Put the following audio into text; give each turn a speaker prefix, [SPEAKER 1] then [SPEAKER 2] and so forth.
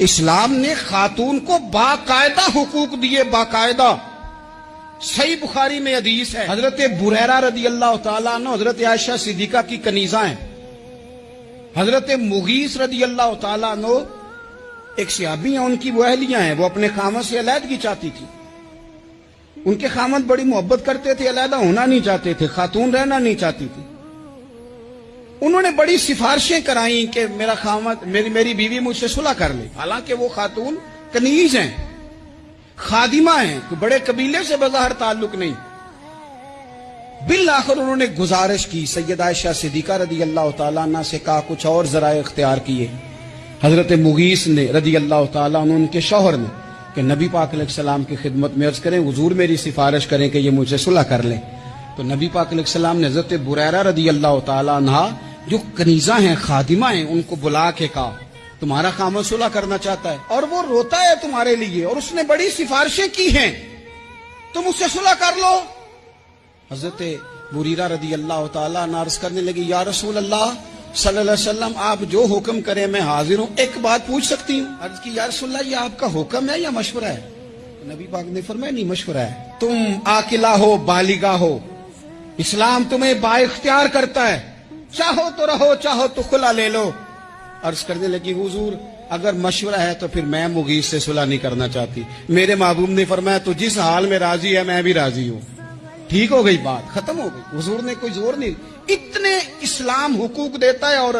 [SPEAKER 1] اسلام نے خاتون کو باقاعدہ حقوق دیے، باقاعدہ. صحیح بخاری میں حدیث ہے، حضرت بریرہ رضی اللہ تعالیٰ عنہ حضرت عائشہ صدیقہ کی کنیزہ ہیں. حضرت مغیث رضی اللہ تعالیٰ عنہ ایک صحابی ہیں، ان کی وہ اہلیہ ہیں، وہ اپنے خامد سے علیحدگی چاہتی تھی. ان کے خامد بڑی محبت کرتے تھے، علیحدہ ہونا نہیں چاہتے تھے، خاتون رہنا نہیں چاہتی تھی. انہوں نے بڑی سفارشیں کرائیں کہ میرا خامد، میری بیوی مجھ سے صلح کر لے. حالانکہ وہ خاتون کنیز ہیں، خادمہ ہیں، کوئی بڑے قبیلے سے بظاہر تعلق نہیں. بالآخر انہوں نے گزارش کی، سیدہ عائشہ صدیقہ رضی اللہ تعالیٰ عنہ سے کہا کچھ اور ذرائع اختیار کیے. حضرت مغیث نے رضی اللہ تعالیٰ عنہ، ان کے شوہر نے، کہ نبی پاک علیہ السلام کی خدمت میں عرض کریں حضور میری سفارش کریں کہ یہ مجھ سے صلح کر لیں. تو نبی پاک علیہ السلام نے حضرت بریرہ رضی اللہ تعالیٰ عنہ جو کنیزہ ہیں، خادمہ ہیں، ان کو بلا کے کہا تمہارا خامد صلح کرنا چاہتا ہے اور وہ روتا ہے تمہارے لیے اور اس نے بڑی سفارشیں کی ہیں، تم اس سے صلح کر لو. حضرت بریرہ رضی اللہ تعالیٰ عنہ عرض کرنے لگی یا رسول اللہ صلی اللہ علیہ وسلم آپ جو حکم کریں میں حاضر ہوں، ایک بات پوچھ سکتی ہوں؟ عرض کی یا رسول اللہ یہ آپ کا حکم ہے یا مشورہ ہے؟ نبی پاک نے فرمایا نہیں، مشورہ ہے. تم عاقلہ ہو، بالغہ ہو، اسلام تمہیں با اختیار کرتا ہے، چاہو تو رہو، چاہو تو خلا لے لو. عرض کرنے لگی حضور اگر مشورہ ہے تو پھر میں مغیث سے صلح نہیں کرنا چاہتی. میرے محبوب نے فرمایا تو جس حال میں راضی ہے میں بھی راضی ہوں. ٹھیک ہو گئی، بات ختم ہو گئی. حضور نے کوئی زور نہیں. اتنے اسلام حقوق دیتا ہے عورت